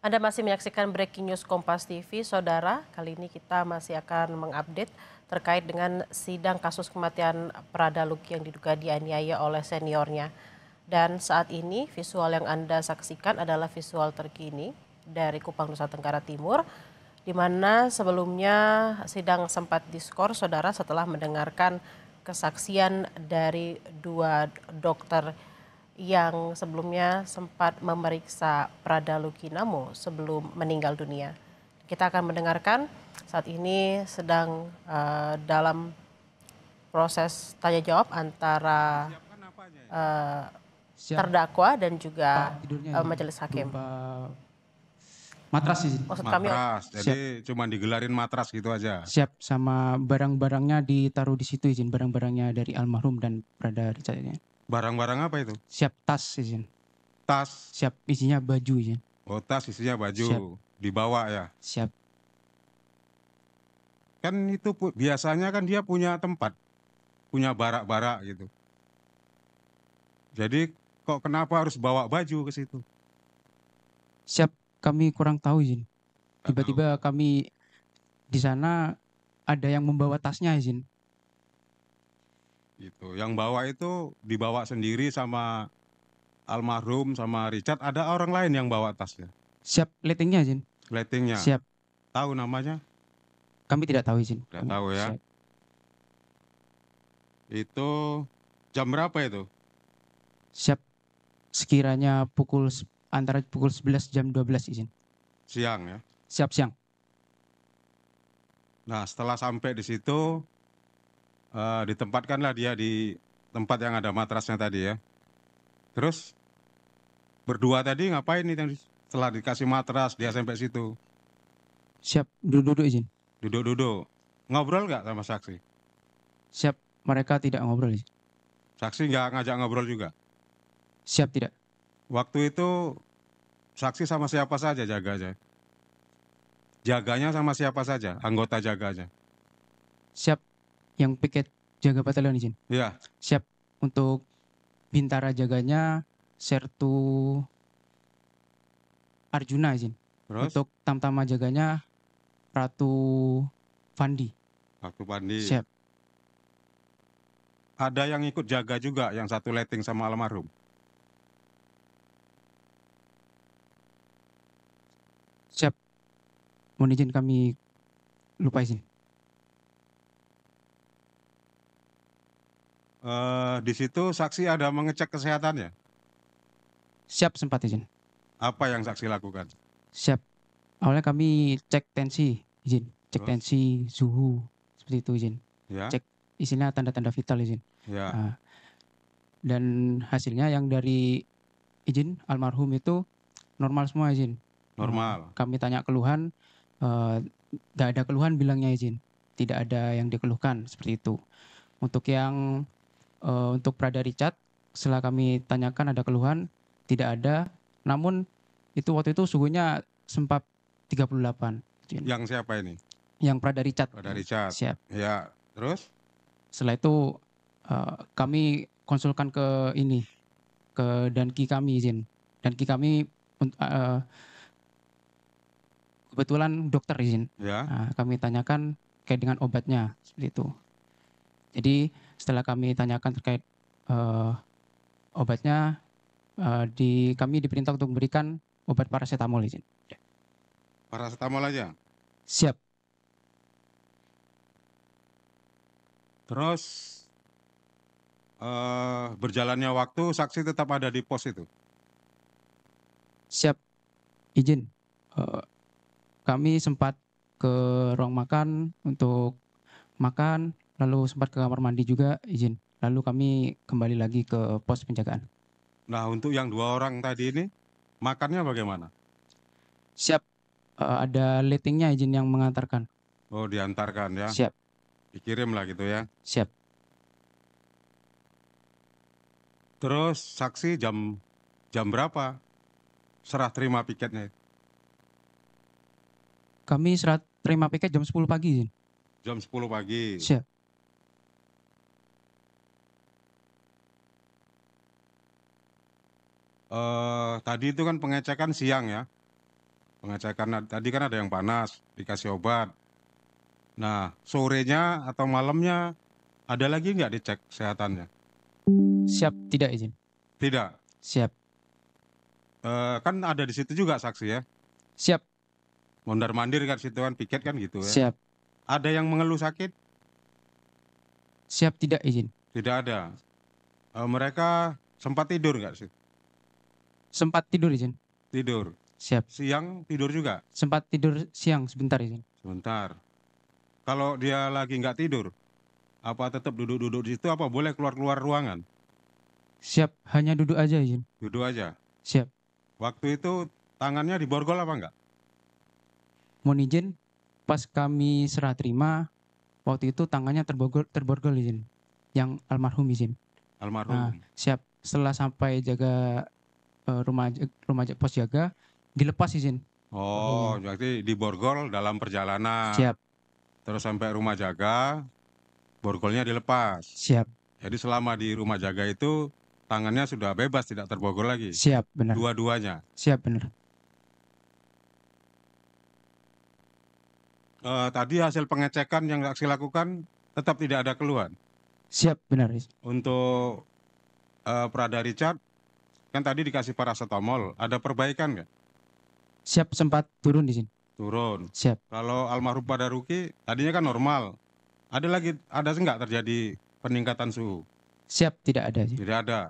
Anda masih menyaksikan Breaking News Kompas TV, Saudara. Kali ini kita masih akan mengupdate terkait dengan sidang kasus kematian Prada Luki yang diduga dianiaya oleh seniornya. Dan saat ini visual yang Anda saksikan adalah visual terkini dari Kupang, Nusa Tenggara Timur, di mana sebelumnya sidang sempat diskors, Saudara, setelah mendengarkan kesaksian dari dua dokter yang sebelumnya sempat memeriksa Prada Lukinamo sebelum meninggal dunia. Kita akan mendengarkan saat ini sedang dalam proses tanya jawab antara Disiapkan apanya ini? eh, Siap, terdakwa dan juga Pak, tidurnya izin. majelis hakim. Berupa matras izin. Maksud kami Matras, Siap. jadi cuma digelarin matras gitu aja. Siap, sama barang-barangnya ditaruh di situ izin. Barang-barangnya dari almarhum dan Prada Richard ini. Barang-barang apa itu? Siap, tas izin. Tas. Siap, isinya baju izin. Oh, tas isinya baju. Siap. Dibawa ya. Siap. Kan itu biasanya kan dia punya tempat, punya barak-barak gitu. Jadi kok kenapa harus bawa baju ke situ? Siap, kami kurang tahu izin. Nggak Tiba-tiba kami di sana ada yang membawa tasnya izin. Gitu. Yang bawa itu dibawa sendiri sama almarhum sama Richard. Ada orang lain yang bawa tasnya. Siap, lettingnya izin. Lightingnya. Siap, Tahu namanya? kami tidak tahu izin. Tidak tahu ya. Siap. Itu jam berapa itu? Siap, sekiranya antara pukul 11 jam 12 izin. Siang ya. Siap, siang. Nah, setelah sampai di situ, ditempatkanlah dia di tempat yang ada matrasnya tadi ya. Terus berdua tadi ngapain nih tadi? Setelah dikasih matras, dia sampai situ. Siap, duduk-duduk izin. Duduk-duduk. Ngobrol nggak sama saksi? Siap, mereka tidak ngobrol izin. Saksi nggak ngajak ngobrol juga? Siap, tidak. Waktu itu saksi sama siapa saja jaganya? Jaganya sama siapa saja? Anggota jaganya? Siap, yang piket jaga batalion izin. Iya. Siap, untuk bintara jaganya Sertu Arjuna izin. Terus? Untuk tamtama jaganya Ratu Fandi. Waktu Pandi. Siap. Ada yang ikut jaga juga, yang satu letting sama almarhum? Siap. Mohon izin kami lupa izin. Di situ saksi ada mengecek kesehatannya? Siap, sempat izin. Apa yang saksi lakukan? Siap. Awalnya kami cek tensi izin. Cek Terus? tensi, suhu, seperti itu izin. Ya. Cek isinya tanda-tanda vital izin. Ya. Nah, dan hasilnya yang dari izin almarhum itu normal semua izin. Normal. Kami tanya keluhan, tidak ada keluhan bilangnya izin. Tidak ada yang dikeluhkan seperti itu. Untuk yang untuk Prada Richard, setelah kami tanyakan ada keluhan, tidak ada. Namun itu waktu itu suhunya sempat 38. izin. Yang siapa ini? Yang Prada Richard. Pada Richard. Siap. Ya. Terus? Setelah itu kami konsulkan ke danki kami izin. Danki kami kebetulan dokter izin. Ya. Nah, kami tanyakan terkait dengan obatnya seperti itu. Jadi setelah kami tanyakan terkait obatnya, kami diperintah untuk memberikan obat paracetamol izin. Paracetamol aja. Siap. Terus berjalannya waktu, saksi tetap ada di pos itu? Siap. Izin. Kami sempat ke ruang makan untuk makan, lalu sempat ke kamar mandi juga izin. Lalu kami kembali lagi ke pos penjagaan. Nah, untuk yang dua orang tadi ini, makannya bagaimana? Siap. Ada lettingnya izin yang mengantarkan. Oh, diantarkan ya? Siap. Dikirim lah gitu ya? Siap. Terus saksi jam berapa serah terima piketnya? Kami serah terima piket jam 10 pagi izin. Jam 10 pagi. Siap. Tadi itu kan pengecekan siang ya? Pengecekan tadi kan ada yang panas, dikasih obat. Nah, sorenya atau malamnya ada lagi nggak dicek kesehatannya? Siap, tidak izin. Tidak. Siap. Kan ada di situ juga saksi ya. Siap. Mondar-mandir kan situ kan, piket kan gitu ya. Siap. Ada yang mengeluh sakit? Siap, tidak izin. Tidak ada. Mereka sempat tidur nggak sih? Sempat tidur izin. Tidur. Siap. Siang tidur juga? Sempat tidur siang sebentar izin. Sebentar. Kalau dia lagi nggak tidur, apa tetap duduk-duduk di situ, apa boleh keluar-keluar ruangan? Siap, hanya duduk aja izin. Duduk aja. Siap. Waktu itu tangannya diborgol apa enggak? Mohon izin, pas kami serah terima, waktu itu tangannya terborgol izin. Yang almarhum izin. Almarhum. Siap. Setelah sampai jaga rumah pos jaga, dilepas izin. Oh, berarti diborgol dalam perjalanan. Siap. Terus sampai rumah jaga, borgolnya dilepas. Siap. Jadi selama di rumah jaga itu tangannya sudah bebas, tidak terborgol lagi. Siap, benar. Dua-duanya. Siap, benar. Tadi hasil pengecekan yang saksi lakukan tetap tidak ada keluhan. Siap, benar. Untuk Prada Richard, kan tadi dikasih paracetamol, ada perbaikan nggak? Siap, sempat turun di sini. Turun. Siap. Kalau almarhum Pada Ruki, tadinya kan normal. Ada nggak terjadi peningkatan suhu? Siap, tidak ada. Tidak ada.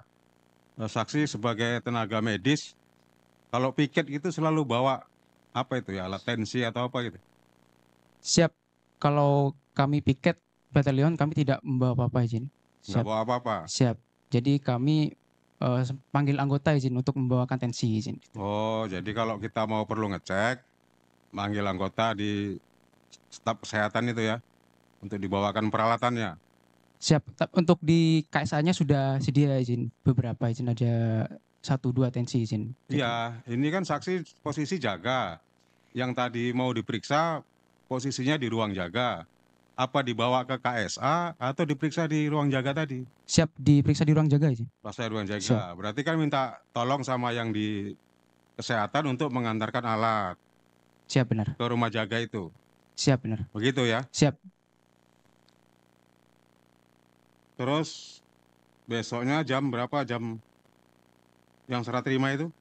Saksi sebagai tenaga medis, kalau piket gitu selalu bawa apa itu ya, alat tensi atau apa gitu? Siap. Kalau kami piket batalion, kami tidak membawa apa-apa izin. Nggak Siap. bawa apa-apa? Siap. Jadi kami panggil anggota izin untuk membawakan tensi izin. Oh, jadi kalau kita mau perlu ngecek, manggil anggota di staf kesehatan itu ya, untuk dibawakan peralatannya. Siap. Untuk di KSA-nya sudah sedia izin. Beberapa izin, ada 1-2 tensi izin. Iya, ini kan saksi posisi jaga. Yang tadi mau diperiksa posisinya di ruang jaga. Apa dibawa ke KSA atau diperiksa di ruang jaga tadi? Siap, diperiksa di ruang jaga izin. Pas ruang jaga. Siap. Berarti kan minta tolong sama yang di kesehatan untuk mengantarkan alat Siap, benar. ke rumah jaga itu. Siap, benar. Begitu ya. Siap. Terus besoknya jam berapa? Jam yang serah terima itu?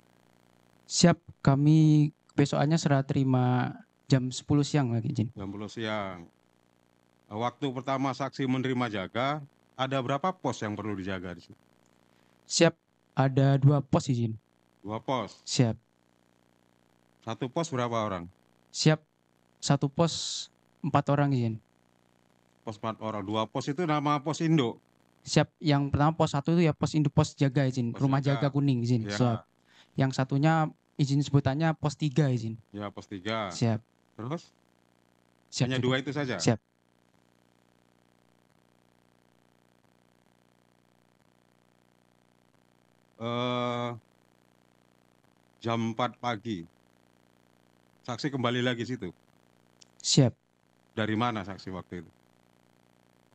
Siap, kami besokannya serah terima jam 10 siang lagi izin. Jam 10 siang. Waktu pertama saksi menerima jaga, ada berapa pos yang perlu dijaga di situ? Siap, ada 2 pos izin. 2 pos. Siap. 1 pos berapa orang? Siap, 1 pos 4 orang izin. Pos 4 orang. 2 pos itu nama pos induk. Siap, yang pertama pos 1 itu ya pos induk, pos jaga izin. Pos Rumah jaga. jaga kuning izin. Ya. Siap. Yang satunya izin sebutannya pos 3 izin. Ya, pos 3. Siap. Terus? Siap. Hanya cukup. 2 itu saja? Siap. Jam 4 pagi. Saksi kembali lagi situ. Siap. Dari mana saksi waktu itu?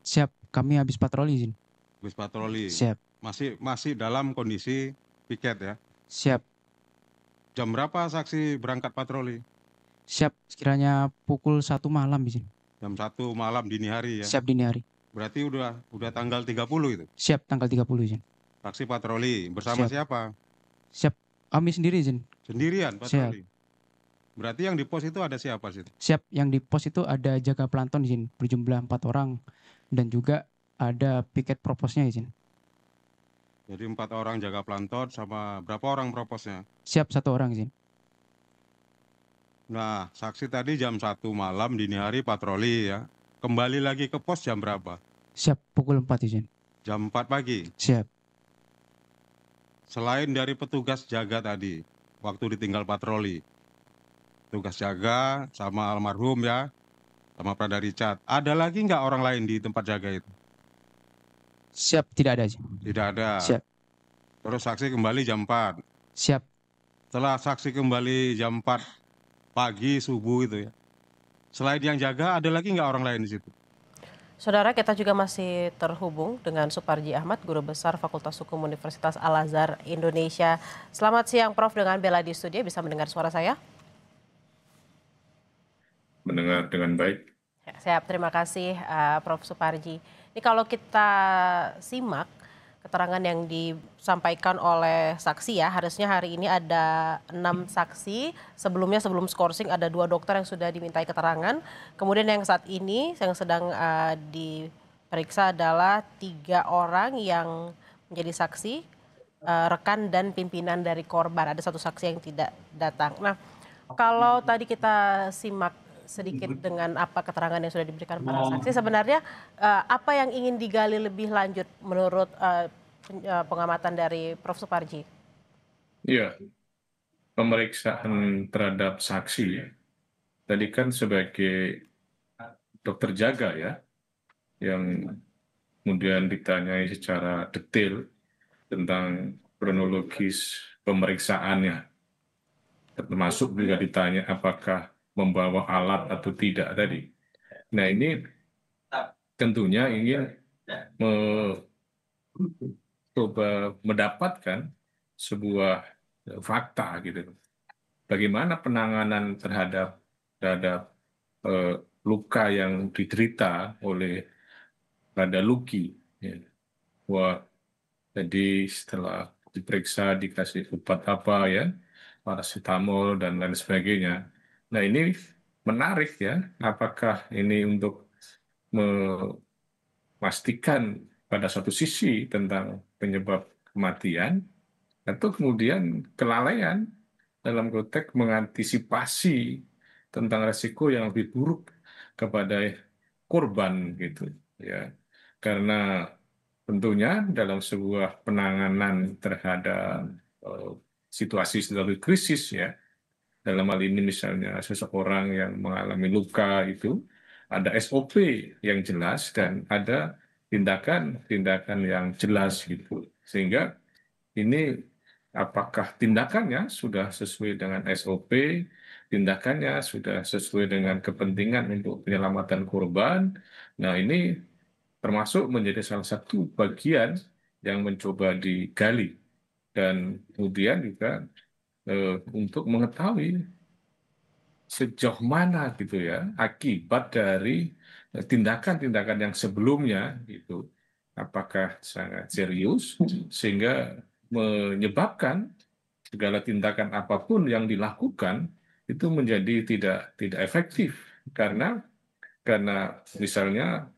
Siap, kami habis patroli izin. Habis patroli. Siap. Masih dalam kondisi piket ya. Siap. Jam berapa saksi berangkat patroli? Siap, sekiranya pukul 1 malam izin. Jam 1 malam dini hari ya. Siap, dini hari. Berarti udah tanggal 30 itu. Siap, tanggal 30 izin. Saksi patroli bersama Siap. siapa? Siap, kami sendiri izin. Sendirian patroli. Berarti yang di pos itu ada siapa sih? Siap, yang di pos itu ada jaga planton izin berjumlah 4 orang dan juga ada piket proposnya izin. Jadi 4 orang jaga planton sama berapa orang proposnya? Siap, 1 orang izin. Nah, saksi tadi jam 1 malam dini hari patroli ya. Kembali lagi ke pos jam berapa? Siap, pukul 4 izin. Jam 4 pagi. Siap. Selain dari petugas jaga tadi, waktu ditinggal patroli, tugas jaga sama almarhum ya, sama Prada Richard. Ada lagi nggak orang lain di tempat jaga itu? Siap, tidak ada izin. Tidak ada. Siap. Terus saksi kembali jam 4. Siap. Setelah saksi kembali jam 4 pagi, subuh itu ya. Selain yang jaga, ada lagi nggak orang lain di situ? Saudara, kita juga masih terhubung dengan Suparji Ahmad, Guru Besar Fakultas Hukum Universitas Al-Azhar Indonesia. Selamat siang Prof, dengan Bella di studio, bisa mendengar suara saya? mendengar dengan baik. Ya, siap, terima kasih Prof. Suparji. Ini kalau kita simak keterangan yang disampaikan oleh saksi ya, harusnya hari ini ada 6 saksi. Sebelumnya sebelum skorsing ada 2 dokter yang sudah dimintai keterangan. Kemudian yang saat ini yang sedang diperiksa adalah 3 orang yang menjadi saksi, rekan dan pimpinan dari korban. Ada 1 saksi yang tidak datang. Nah, kalau tadi kita simak sedikit dengan apa keterangan yang sudah diberikan para saksi, sebenarnya apa yang ingin digali lebih lanjut menurut pengamatan dari Prof. Suparji? Iya, pemeriksaan terhadap saksi tadi kan sebagai dokter jaga ya, yang kemudian ditanyai secara detail tentang kronologis pemeriksaannya, termasuk juga ditanya apakah membawa alat atau tidak tadi. Nah, ini tentunya ingin coba mendapatkan sebuah fakta gitu. Bagaimana penanganan terhadap luka yang diderita oleh Rada Luki. Ya. Wah, jadi setelah diperiksa dikasih obat apa ya, paracetamol dan lain sebagainya. Nah, ini menarik ya, apakah ini untuk memastikan pada satu sisi tentang penyebab kematian, atau kemudian kelalaian dalam konteks mengantisipasi tentang resiko yang lebih buruk kepada korban gitu ya. Karena tentunya dalam sebuah penanganan terhadap situasi krisis ya, dalam hal ini misalnya seseorang yang mengalami luka itu ada SOP yang jelas dan ada tindakan-tindakan yang jelas gitu. Sehingga ini apakah tindakannya sudah sesuai dengan SOP, tindakannya sudah sesuai dengan kepentingan untuk penyelamatan korban. Nah, ini termasuk menjadi salah satu bagian yang mencoba digali. Dan kemudian juga untuk mengetahui sejauh mana gitu ya akibat dari tindakan-tindakan yang sebelumnya itu apakah sangat serius sehingga menyebabkan segala tindakan apapun yang dilakukan itu menjadi tidak efektif karena misalnya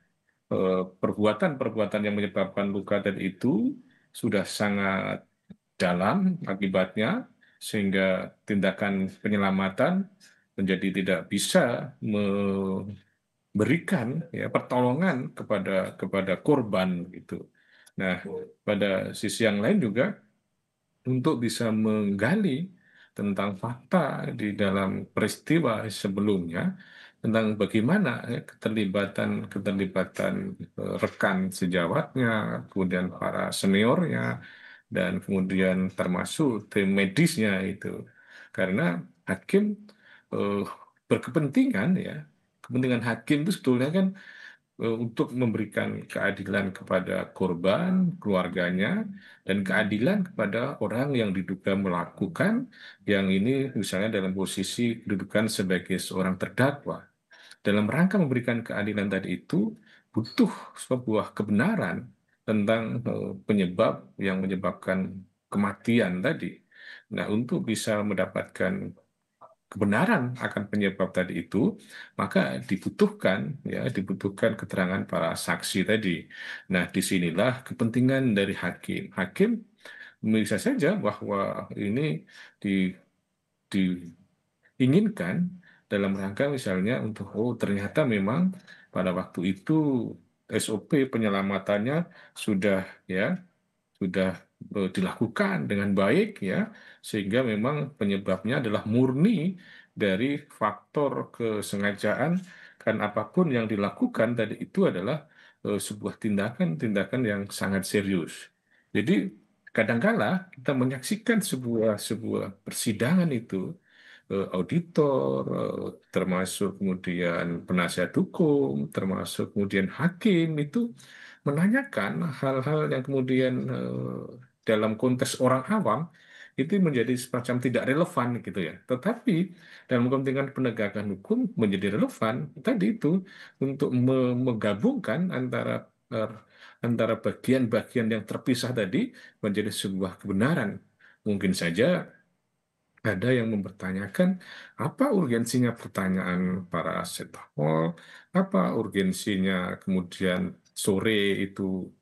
perbuatan-perbuatan yang menyebabkan luka tadi itu sudah sangat dalam akibatnya sehingga tindakan penyelamatan menjadi tidak bisa memberikan ya pertolongan kepada korban gitu. Nah, pada sisi yang lain juga untuk bisa menggali tentang fakta di dalam peristiwa sebelumnya tentang bagaimana ya, keterlibatan rekan sejawatnya, kemudian para seniornya, dan kemudian termasuk tim medisnya itu. Karena hakim eh, berkepentingan ya, kepentingan hakim itu sebetulnya kan untuk memberikan keadilan kepada korban, keluarganya, dan keadilan kepada orang yang diduga melakukan yang ini misalnya dalam posisi kedudukan sebagai seorang terdakwa. Dalam rangka memberikan keadilan tadi itu butuh sebuah kebenaran tentang penyebab yang menyebabkan kematian tadi. Nah, untuk bisa mendapatkan kebenaran akan penyebab tadi itu, maka dibutuhkan keterangan para saksi tadi. Nah, disinilah kepentingan dari hakim. Hakim bisa saja bahwa ini diinginkan dalam rangka misalnya untuk ternyata memang pada waktu itu SOP penyelamatannya sudah dilakukan dengan baik ya, sehingga memang penyebabnya adalah murni dari faktor kesengajaan, kan apapun yang dilakukan tadi itu adalah sebuah tindakan-tindakan yang sangat serius. Jadi kadangkala kita menyaksikan sebuah persidangan itu auditor, termasuk kemudian penasihat hukum, termasuk kemudian hakim itu menanyakan hal-hal yang kemudian dalam konteks orang awam itu menjadi semacam tidak relevan gitu ya. Tetapi dalam kepentingan penegakan hukum menjadi relevan tadi itu untuk menggabungkan antara bagian-bagian yang terpisah tadi menjadi sebuah kebenaran. Mungkin saja ada yang mempertanyakan apa urgensinya pertanyaan para setahol, apa urgensinya kemudian sore itu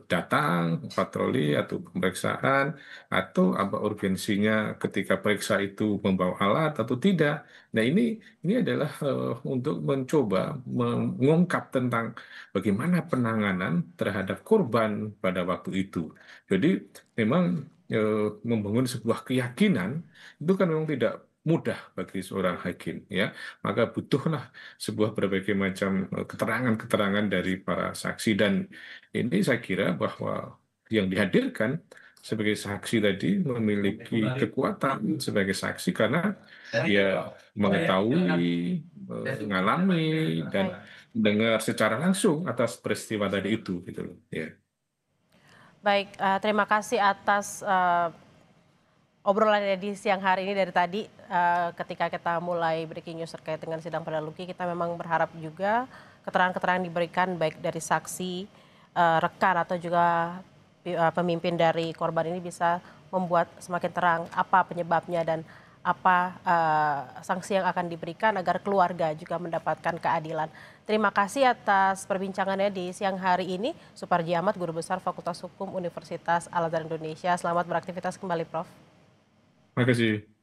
datang patroli atau pemeriksaan, atau apa urgensinya ketika periksa itu membawa alat atau tidak. Nah ini adalah untuk mencoba mengungkap tentang bagaimana penanganan terhadap korban pada waktu itu. Jadi memang membangun sebuah keyakinan itu kan memang tidak mudah bagi seorang hakim ya, maka butuhlah sebuah berbagai macam keterangan-keterangan dari para saksi, dan ini saya kira bahwa yang dihadirkan sebagai saksi tadi memiliki kekuatan sebagai saksi karena dia mengetahui, mengalami, dan Baik. mendengar secara langsung atas peristiwa tadi itu gitu loh ya. Baik, terima kasih atas obrolannya di siang hari ini. Dari tadi ketika kita mulai breaking news terkait dengan sidang Perdana Luki, kita memang berharap juga keterangan-keterangan diberikan baik dari saksi, rekan atau juga pemimpin dari korban ini bisa membuat semakin terang apa penyebabnya dan apa sanksi yang akan diberikan agar keluarga juga mendapatkan keadilan. Terima kasih atas perbincangannya di siang hari ini. Suparji Ahmad, Guru Besar Fakultas Hukum Universitas Al Azhar Indonesia. Selamat beraktivitas kembali, Prof. Terima kasih.